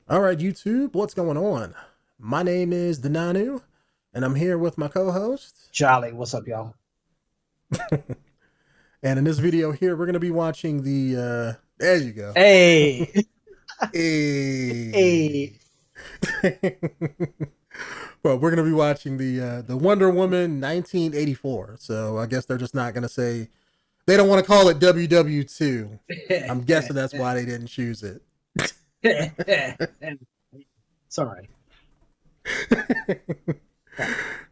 All right, YouTube, what's going on? My name is Denonu, and I'm here with my co-host. Jolly, what's up, y'all? And in this video here, we're gonna be watching the. There you go. Hey, Hey. hey, Well, we're gonna be watching the Wonder Woman 1984. So I guess they're just not gonna say they don't want to call it WW2. I'm guessing that's why they didn't choose it. it's all right.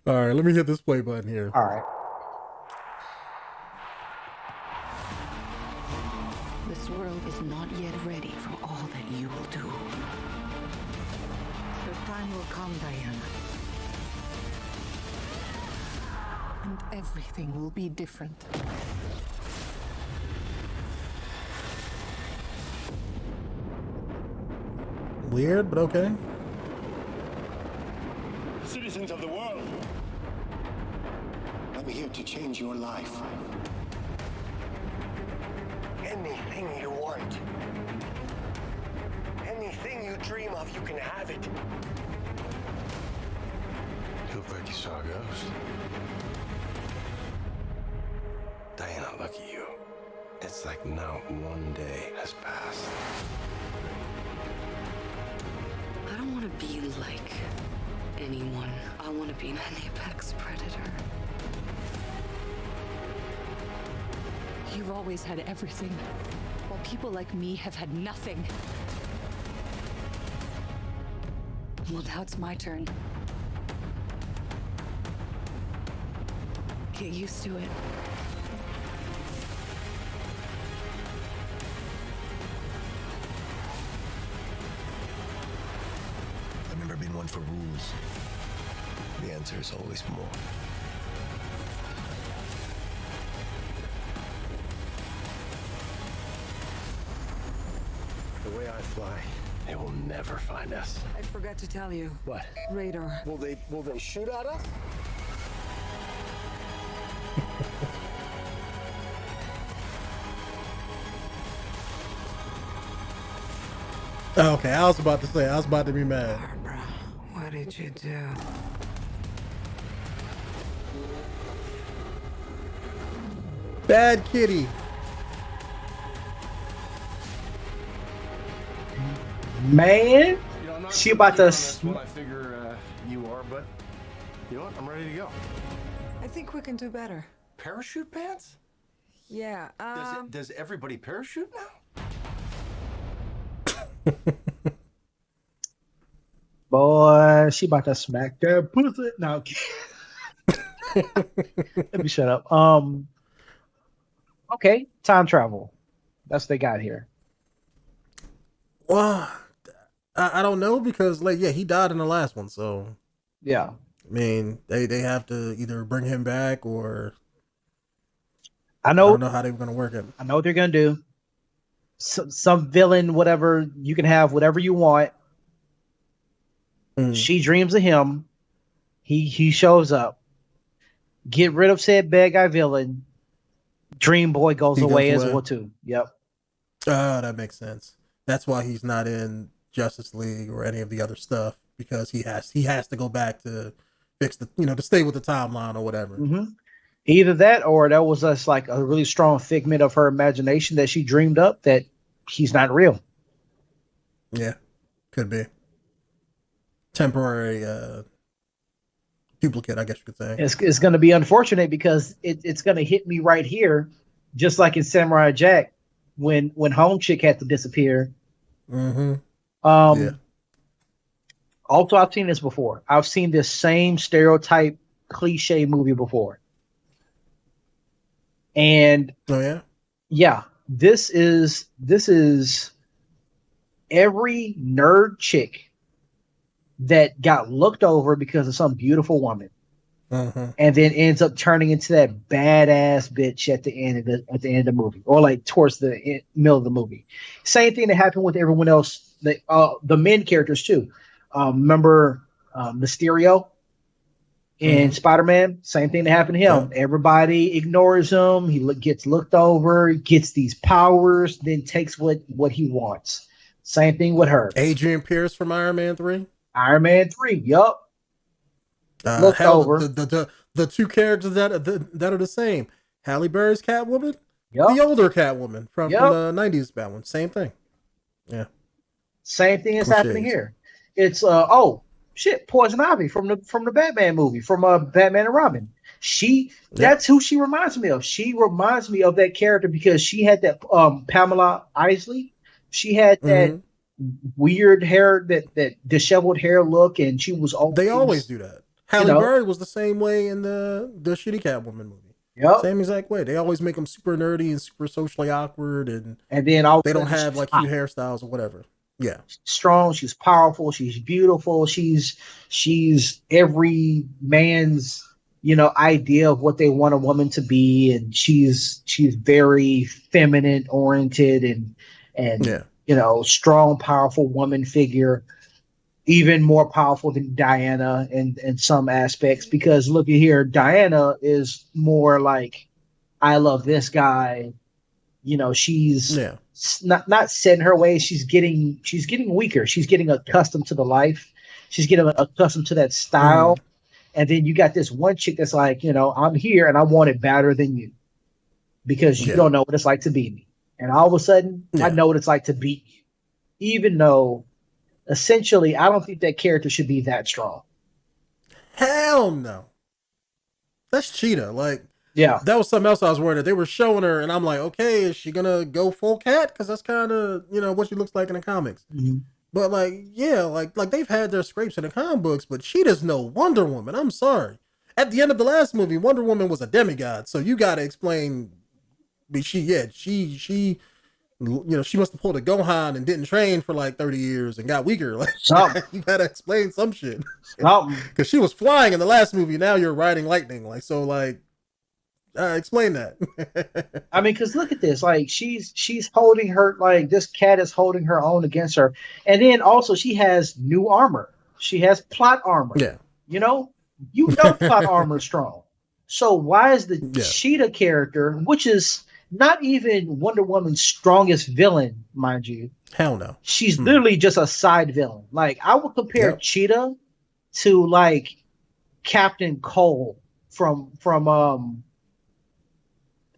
All right, let me hit this play button here. All right. This world is not yet ready for all that you will do. The time will come, Diana. And everything will be different. Weird, but okay. Citizens of the world, I'm here to change your life. Anything you want, anything you dream of, you can have it. You look like you saw a ghost. Diana, look at you. It's like not one day has passed. I don't want to be like anyone. I want to be an apex predator. You've always had everything, while people like me have had nothing. Well, now it's my turn. Get used to it. I've never been one for rules. The answer is always more. The way I fly, they will never find us. I forgot to tell you. What? Radar. Will they shoot at us? Oh, okay, I was about to say, I was about to be mad. Barbara, what did you do? Bad kitty. Man, You know, I'm not she about to. what I figure you are, but you know what? I'm ready to go. I think we can do better. Parachute pants? Yeah. Does everybody parachute now? Boy, she about to smack that pussy. No, let me shut up. Okay, time travel. That's what they got here. Well, I don't know because like yeah, he died in the last one, so Yeah, I mean they have to either bring him back or I I know. don't know how they were gonna work it. I know what they're gonna do. Some villain, whatever. You can have whatever you want. Mm. She dreams of him. He shows up. Get rid of said bad guy villain. Dream Boy goes He goes away as away. well too. Yep. Oh, that makes sense. That's why he's not in Justice League or any of the other stuff because he has to go back to fix the to stay with the timeline or whatever. hmm Either that or that was just like a really strong figment of her imagination that she dreamed up that he's not real. Yeah, could be temporary duplicate, I guess you could say. It's going to be unfortunate because it's going to hit me right here, just like in Samurai Jack when Home Chick had to disappear. Mm-hmm. Um, Yeah. Also, I've seen this before. I've seen this same stereotype cliche movie before. And Oh yeah. yeah, this is every nerd chick that got looked over because of some beautiful woman, Mm-hmm. and then ends up turning into that badass bitch at the end of the movie, or like towards the middle of the movie. Same thing that happened with everyone else, the main characters too. Remember Mysterio in Mhm. Spider-Man? Same thing that happened to him. Yeah. Everybody ignores him. He gets looked over, gets these powers, then takes what he wants. Same thing with her. Adrian Pierce from Iron Man 3. Iron Man 3. Yup. Looked Hell, over. the two characters that are the same. Halle Berry's Catwoman, Yup. the older Catwoman from Yup. the 90s Batman. Same thing. Yeah. Same thing is Cliches. happening here. It's Poison Ivy from the Batman movie, from Batman and Robin. That's who she reminds me of. She reminds me of that character because she had that Pamela Isley. She had that weird hair, that disheveled hair look, and she was always. They always do that. Halle Berry was the same way in the shitty Catwoman movie. Yep. Same exact way. They always make them super nerdy and super socially awkward, and then they don't have like cute hairstyles or whatever. Yeah, strong. She's powerful. She's beautiful. She's every man's idea of what they want a woman to be, and she's very feminine oriented and strong, powerful woman figure. Even more powerful than Diana in some aspects, because look at here, Diana is more like, I love this guy. She's not set in her ways. She's getting weaker. She's getting accustomed to the life. She's getting accustomed to that style. And then you got this one chick that's like, I'm here and I want it better than you because you don't know what it's like to beat me. And all of a sudden, I know what it's like to beat you, even though essentially I don't think that character should be that strong. Hell no. That's Cheetah. Like, yeah, that was something else I was worried that they were showing her, and I'm like, okay, is she gonna go full cat? Because that's kind of what she looks like in the comics. Mm-hmm. But like they've had their scrapes in the comic books, but Cheetah's no Wonder Woman. I'm sorry. At the end of the last movie, Wonder Woman was a demigod, so you got to explain. She must have pulled a Gohan and didn't train for like 30 years and got weaker. Like, you got to explain some shit. Because she was flying in the last movie. Now you're riding lightning. Like, so like. Explain that. I mean, because look at this. Like, she's holding her, like, this cat is holding her own against her. And then also she has new armor. She has plot armor. Yeah. Plot armor is strong. So why is the Cheetah character, which is not even Wonder Woman's strongest villain, mind you. Hell no. She's literally just a side villain. Like, I would compare Cheetah to like Captain Cole from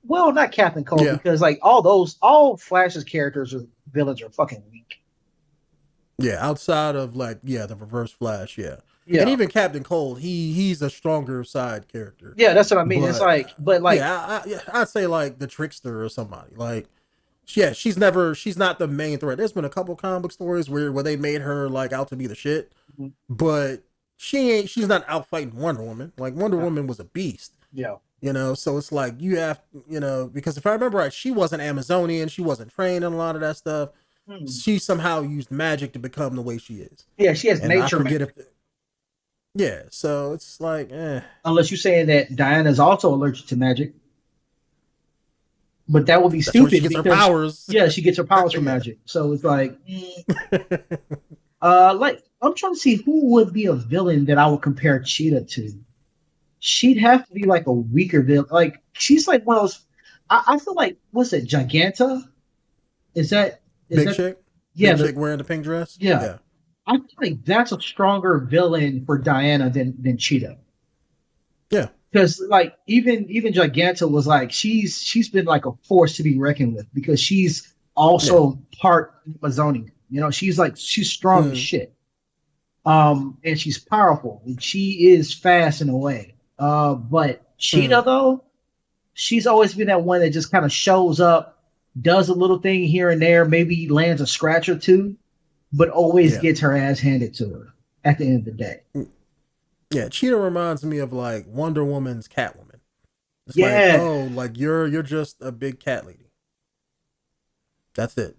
well, not Captain Cole, because like all Flash's characters or villains are fucking weak. Yeah, outside of like the Reverse Flash, and even Captain Cold, he's a stronger side character. Yeah, that's what I mean. It's like, but like, I'd say like the Trickster or somebody. Like, she's not the main threat. There's been a couple comic book stories where they made her like out to be the shit, but she's not out fighting Wonder Woman. Like, Wonder Woman was a beast. Yeah. So it's like you have, because if I remember right, she wasn't Amazonian, she wasn't trained in a lot of that stuff. She somehow used magic to become the way she is. Yeah, she has nature magic. So it's like, unless you're saying that Diana's also allergic to magic, but that would be stupid. She gets her powers. Yeah, she gets her powers from magic. So it's like, like I'm trying to see who would be a villain that I would compare Cheetah to. She'd have to be like a weaker villain. Like, she's like one of those. I feel like, what's it, Giganta? Is that big chick? Yeah, big chick wearing the pink dress. Yeah. I feel like that's a stronger villain for Diana than Cheetah. Yeah, because like even Giganta was like she's been like a force to be reckoned with because she's also part Amazonian. She's strong as shit. And she's powerful and she is fast in a way. But Cheetah though, she's always been that one that just kind of shows up, does a little thing here and there, maybe lands a scratch or two, but always gets her ass handed to her at the end of the day. Yeah, Cheetah reminds me of like Wonder Woman's Catwoman. It's like you're just a big cat lady. That's it.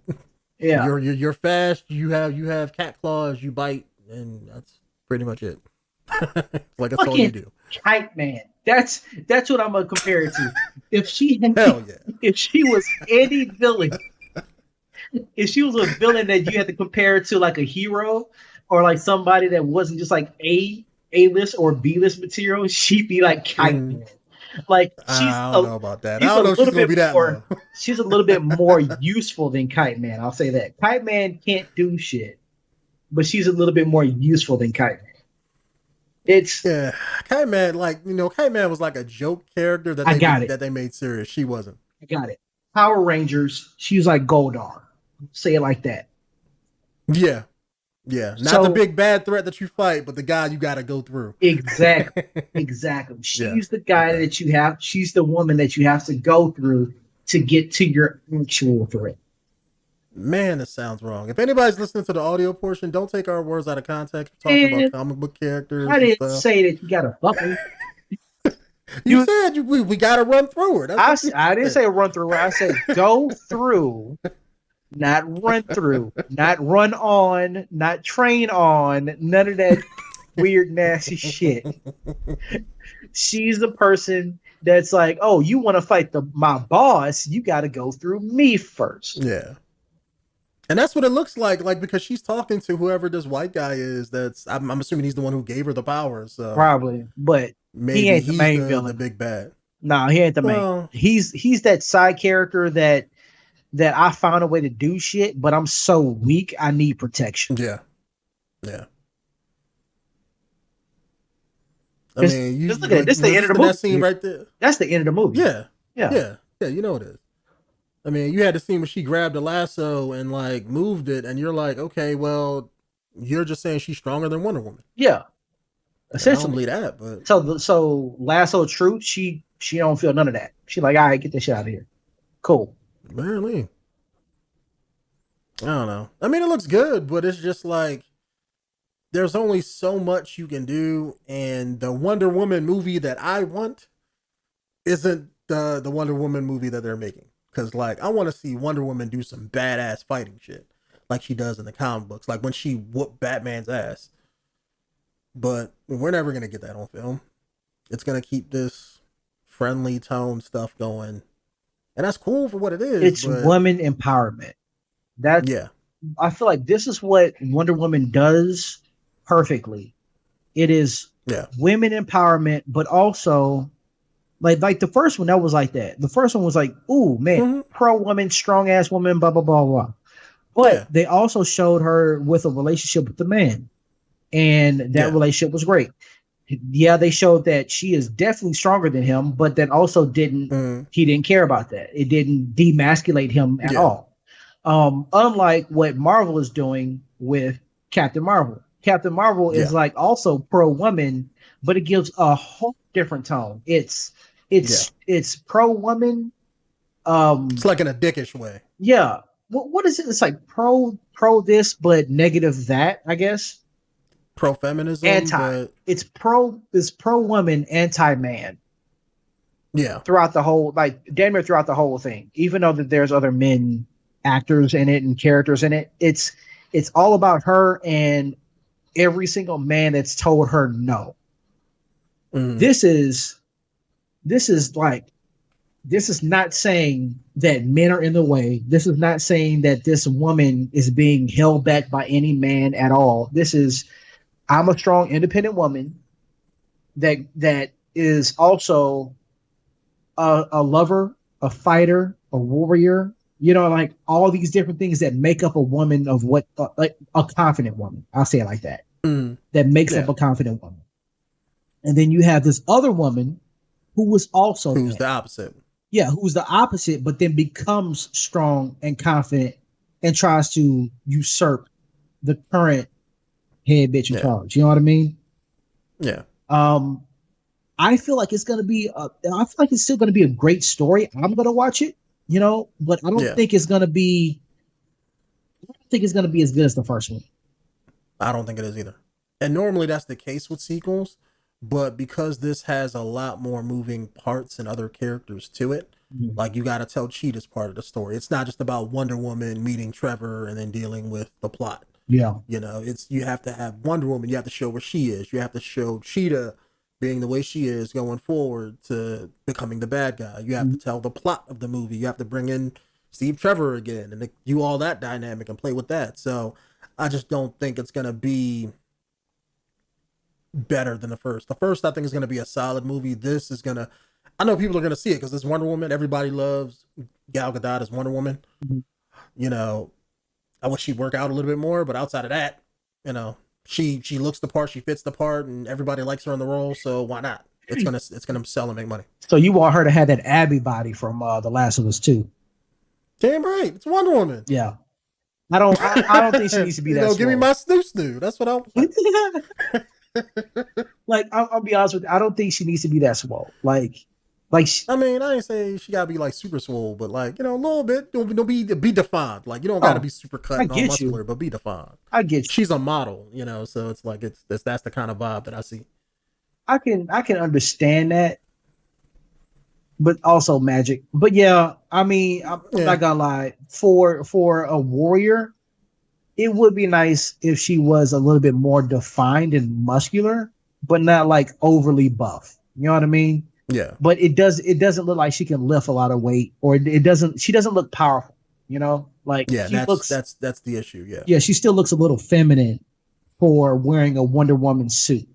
Yeah, you're fast. You have cat claws. You bite, and that's pretty much it. Like, that's all you do. Kite Man. That's what I'm gonna compare it to. If she was any villain, if she was a villain that you had to compare it to like a hero or like somebody that wasn't just like A-list or B-list material, she'd be like Kite Man. Like I don't know about that. I she's a don't know if she's little gonna bit be that more. low. She's a little bit more useful than Kite Man. I'll say that. Kite Man can't do shit, but she's a little bit more useful than Kite Man. It's Yeah, Kite Man, like Kite Man was like a joke character I got it. that they made serious. She wasn't. I got it. Power Rangers. She was like Goldar. Say it like that. Yeah, yeah. Not the So big bad threat that you fight, but the guy you got to go through. exactly, exactly. Yeah. She's the guy Okay. that you have. She's the woman that you have to go through to get to your actual threat. Man, this sounds wrong. If anybody's listening to the audio portion, don't take our words out of context. We're talking about And comic book I characters and didn't stuff. say that you got to fuck her. You said we got to run through it. I didn't say run through. I said go through, not run through, not run on, not train on, none of that weird, nasty shit. She's the person that's like, oh, you want to fight my boss? You got to go through me first. Yeah. And that's what it looks like because she's talking to whoever this white guy is. I'm assuming he's the one who gave her the powers. So Probably, but maybe he ain't the he's main the villain. big bad. No, he ain't the Well, main. He's that side character that I found a way to do shit, but I'm so weak. I need protection. Yeah, yeah. I mean, you just look at it. This is the end of the movie. That scene right there. That's the end of the movie. Yeah, yeah. You know it is. I mean, you had the scene where she grabbed the lasso and like moved it, and you're like, okay, well, you're just saying she's stronger than Wonder Woman. Yeah, essentially. I don't believe that, but so lasso truth, she don't feel none of that. She like, all right, get this shit out of here. Cool. Apparently. I don't know. I mean, it looks good, but it's just like there's only so much you can do, and the Wonder Woman movie that I want isn't the Wonder Woman movie that they're making. Because, like, I want to see Wonder Woman do some badass fighting shit like she does in the comic books, like when she whooped Batman's ass. But we're never going to get that on film. It's going to keep this friendly tone stuff going. And that's cool for what it is. It's women empowerment. I feel like this is what Wonder Woman does perfectly. It is women empowerment, but also like the first one that was like that. The first one was like, ooh man, pro woman, strong ass woman, blah blah blah blah. But they also showed her with a relationship with the man, and that relationship was great. Yeah, they showed that she is definitely stronger than him, but that also he didn't care about that. It didn't demasculate him at all. Unlike what Marvel is doing with Captain Marvel. Captain Marvel is like also pro woman, but it gives a whole different tone. It's pro woman. It's like in a dickish way. Yeah. What is it? It's like pro this, but negative that, I guess. Pro feminism. It's pro woman, anti man. Yeah. Throughout the whole, like damn near throughout the whole thing, even though that there's other men actors in it and characters in it, it's all about her and every single man that's told her no. This is not saying that men are in the way. This is not saying that this woman is being held back by any man at all. This is, I'm a strong, independent woman that is also a lover, a fighter, a warrior. You know, like all these different things that make up a woman of what, like a confident woman. I'll say it like that. That makes up a confident woman. And then you have this other woman who was also the opposite. Yeah, who's the opposite, but then becomes strong and confident and tries to usurp the current head bitch in charge. You know what I mean? Yeah. I feel like it's gonna be. I feel like it's still gonna be a great story. I'm gonna watch it, you know, but I don't think it's gonna be. I don't think it's gonna be as good as the first one. I don't think it is either. And normally that's the case with sequels, but because this has a lot more moving parts and other characters to it, like you got to tell Cheetah's part of the story. It's not just about Wonder Woman meeting Trevor and then dealing with the plot. Yeah, you know, you have to have Wonder Woman. You have to show where she is. You have to show Cheetah being the way she is going forward to becoming the bad guy. You have to tell the plot of the movie. You have to bring in Steve Trevor again and do all that dynamic and play with that. So I just don't think it's going to be better than the first. The first, I think, is going to be a solid movie. This is going to, I know people are gonna see it because it's Wonder Woman. Everybody loves Gal Gadot as Wonder Woman. Mm-hmm. You know, I wish she'd work out a little bit more, but outside of that, you know, she looks the part, she fits the part, and everybody likes her in the role. So why not? It's gonna sell and make money. So you want her to have that Abby body from The Last of Us 2. Damn right, it's Wonder Woman. Yeah, I don't think she needs to be that. Give me my snoo. That's what I want. Like I'll be honest with you, I don't think she needs to be that swole. Like I mean, I ain't saying she gotta be like super swole, but like, you know, a little bit. Don't be defined. Like, you don't gotta be super cut and all muscular, but be defined. I get you. She's a model, you know, so it's like that's the kind of vibe that I see. I can understand that, but also magic. But yeah, I mean, I'm not gonna lie. For a warrior, it would be nice if she was a little bit more defined and muscular, but not like overly buff. You know what I mean? Yeah. But it doesn't look like she can lift a lot of weight, or she doesn't look powerful. You know, like that's the issue. Yeah. Yeah, she still looks a little feminine for wearing a Wonder Woman suit.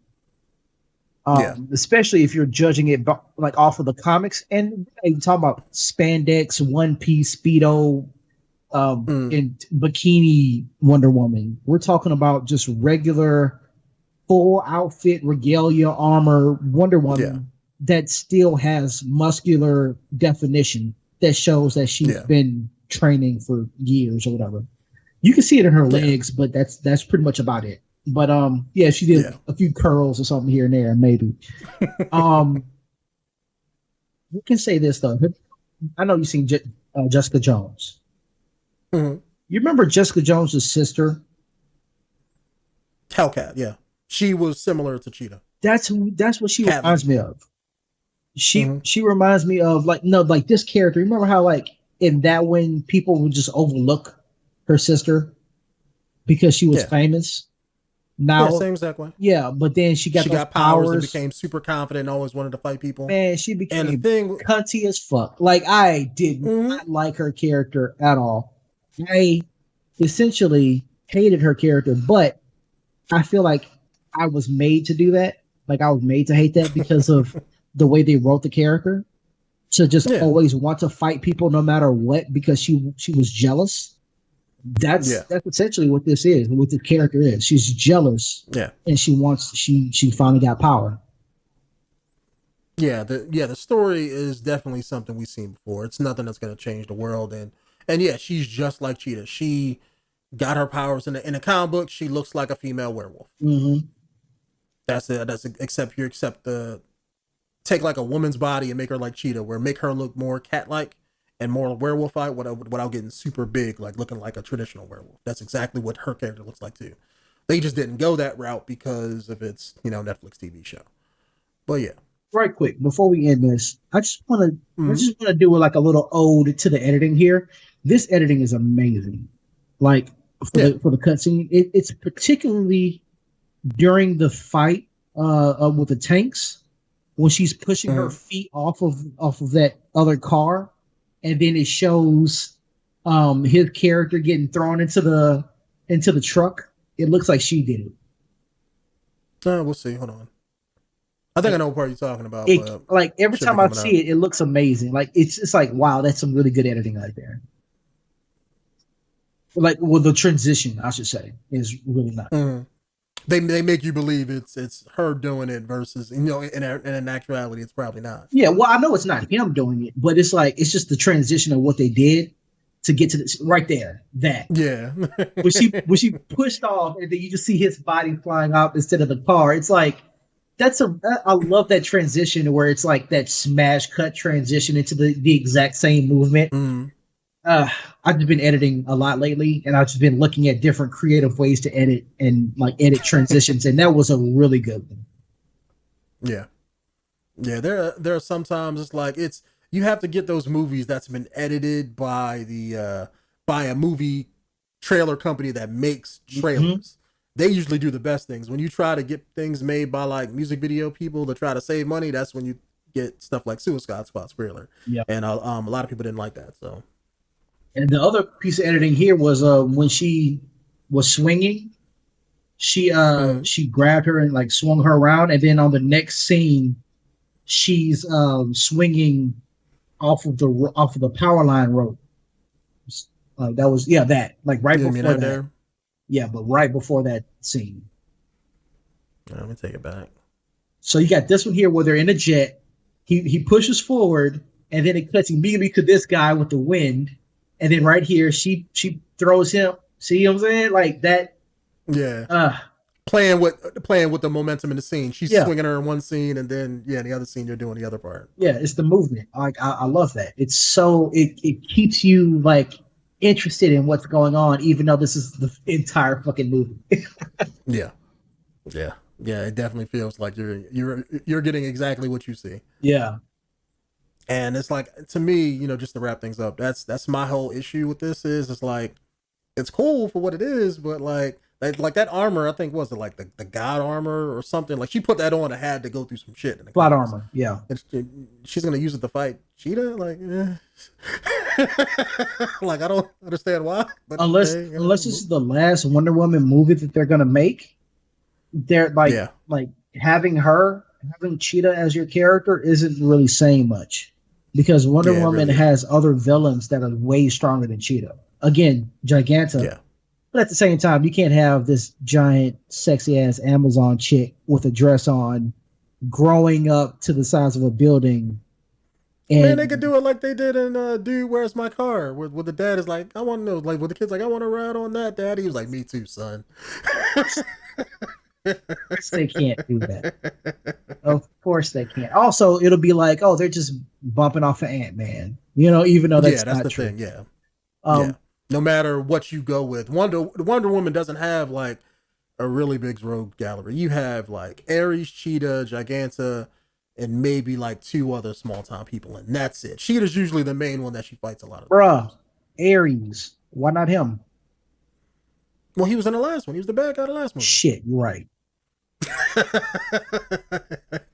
Especially if you're judging it like off of the comics, and you talk about spandex, one piece, speedo, and bikini Wonder Woman. We're talking about just regular full outfit, regalia, armor Wonder Woman that still has muscular definition that shows that she's been training for years or whatever. You can see it in her legs, but that's pretty much about it. But she did a few curls or something here and there, maybe. We can say this though. I know you've seen Jessica Jones. Mm-hmm. You remember Jessica Jones' sister? Hellcat, yeah. She was similar to Cheetah. That's what she reminds me of. She reminds me of like this character. Remember how like in that when people would just overlook her sister because she was famous? Now, same exact way. Yeah, but then she got powers and became super confident and always wanted to fight people. Man, she became cunty as fuck. Like, I did not like her character at all. I essentially hated her character, but I feel like I was made to do that. Like, I was made to hate that because of the way they wrote the character. To just always want to fight people no matter what because she was jealous. That's essentially what this is, what the character is. She's jealous, and she finally got power. The story is definitely something we've seen before. It's nothing that's going to change the world, and she's just like Cheetah. She got her powers in the comic book. She looks like a female werewolf. Mm-hmm. That's it. Except take like a woman's body and make her like Cheetah, where make her look more cat-like and more werewolf-like without getting super big, like looking like a traditional werewolf. That's exactly what her character looks like too. They just didn't go that route because of its, Netflix TV show. But yeah. Right quick, before we end this, I just want to do like a little ode to the editing here. This editing is amazing. Like for the cutscene, it's particularly during the fight with the tanks when she's pushing her feet off of that other car. And then it shows his character getting thrown into the truck. It looks like she did it. We'll see. Hold on. I think I know what part you're talking about. Like every time I see it, it looks amazing. Like it's like, wow, that's some really good editing right there. Like, well, the transition, I should say, is really nice. Mm-hmm. They make you believe it's her doing it versus in actuality it's probably not. Yeah, well, I know it's not him doing it, but it's like it's just the transition of what they did to get to this right there. That when she pushed off and then you just see his body flying out instead of the car. It's like I love that transition where it's like that smash cut transition into the exact same movement. Mm. I've just been editing a lot lately, and I've just been looking at different creative ways to edit and like edit transitions, and that was a really good one. Yeah. There are sometimes it's like you have to get those movies that's been edited by by a movie trailer company that makes trailers. Mm-hmm. They usually do the best things. When you try to get things made by like music video people to try to save money, that's when you get stuff like Suicide Squad spoiler. Yeah, and a lot of people didn't like that. So. And the other piece of editing here was when she was swinging, she grabbed her and like swung her around, and then on the next scene, she's swinging off of the power line rope. That was that like right before that. There? Yeah, but right before that scene. Let me take it back. So you got this one here where they're in a jet. He pushes forward, and then it cuts immediately to this guy with the wind, and then right here she throws him. See what I'm saying? Like that. Yeah. Playing with the momentum in the scene. She's swinging her in one scene, and then in the other scene you're doing the other part. Yeah, it's the movement. Like I love that. It's so it keeps you like interested in what's going on, even though this is the entire fucking movie. Yeah. It definitely feels like you're getting exactly what you see. Yeah. And it's like, to me, just to wrap things up, that's my whole issue with this is it's like, it's cool for what it is, but like that armor, I think, was it like the god armor or something? Like she put that on and had to go through some shit. In the plot armor, yeah. She's gonna use it to fight Cheetah, like, like I don't understand why. But unless this is the last Wonder Woman movie that they're gonna make, they're like having Cheetah as your character isn't really saying much, because Wonder Woman really has other villains that are way stronger than Cheetah. Again, Giganta. Yeah. But at the same time, you can't have this giant, sexy ass Amazon chick with a dress on, growing up to the size of a building. And man, they could do it like they did in Dude, Where's My Car? Where the dad is like, I want to know, like, with the kid's like, I want to ride on that, Daddy. He was like, me too, son. They can't do that. Of course they can't. Also, it'll be like, oh, they're just bumping off of Ant-Man. Even though that's not true. Thing, yeah. No matter what you go with, Wonder Woman doesn't have like a really big rogue gallery. You have like Ares, Cheetah, Giganta, and maybe like 2 other small time people, and that's it. Cheetah's usually the main one that she fights a lot of. Bruh, Ares. Why not him? Well, he was in the last one. He was the bad guy in the last movie. Shit, you're right.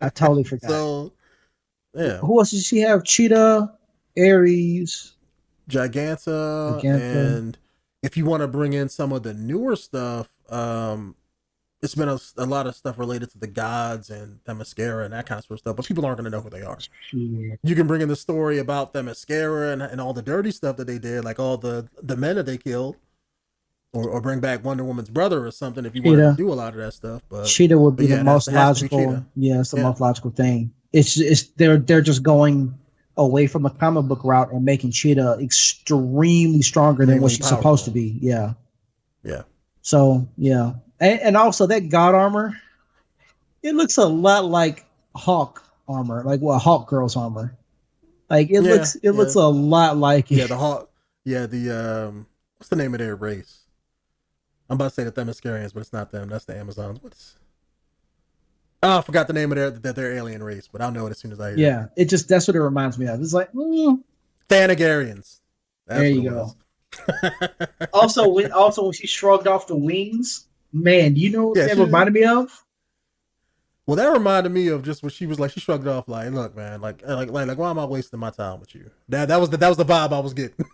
I totally forgot. So, yeah. Who else did she have? Cheetah, Ares, Giganta, and if you want to bring in some of the newer stuff, it's been a lot of stuff related to the gods and Themyscira and that kind of sort of stuff, but people aren't going to know who they are. Shit. You can bring in the story about Themyscira and all the dirty stuff that they did, like all the men that they killed, or bring back Wonder Woman's brother or something if you want to do a lot of that stuff. But Cheetah would be the most logical. Yeah, it's the most logical thing. It's they're just going away from a comic book route and making Cheetah extremely stronger than what she's supposed to be. Yeah. So and also that god armor, it looks a lot like Hawk armor, like Hawk Girl's armor. Like it looks a lot like it. Yeah, the Hawk. Yeah, the what's the name of their race? I'm about to say the Themyscirians, but it's not them. That's the Amazons. I forgot the name of their alien race, but I'll know it as soon as I hear it. That's what it reminds me of. It's like Thanagarians. There you go. also when she shrugged off the wings, man, do you know what that reminded me of? Well, that reminded me of just what she was like. She shrugged it off like, look, man, like why am I wasting my time with you? That was the vibe I was getting.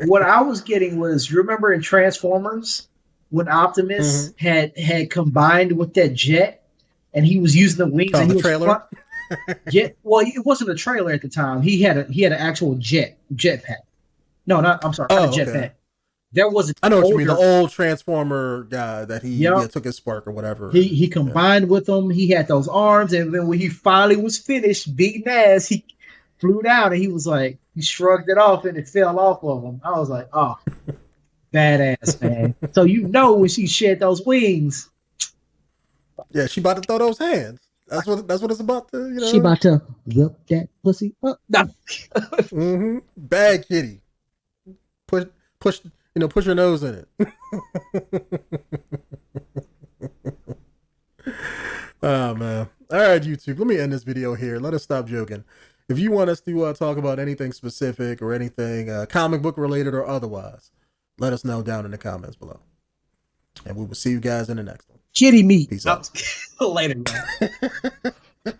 What I was getting was, you remember in Transformers when Optimus had combined with that jet? And he was using the wings. And the trailer. Well, it wasn't a trailer at the time. He had an actual jetpack. No, not a jetpack. Okay. There was I know what you mean. The old Transformer guy that he took his spark or whatever. He combined with them. He had those arms, and then when he finally was finished beating ass, he flew down and he was like, he shrugged it off and it fell off of him. I was like, oh, badass, man. So when she shed those wings. Yeah, she about to throw those hands. That's what it's about to, She about to whip that pussy up. No. Bad kitty. Push your nose in it. Oh man. All right, YouTube. Let me end this video here. Let us stop joking. If you want us to talk about anything specific or anything comic book related or otherwise, let us know down in the comments below. And we will see you guys in the next one. Kitty meat. Peace out. Later, man.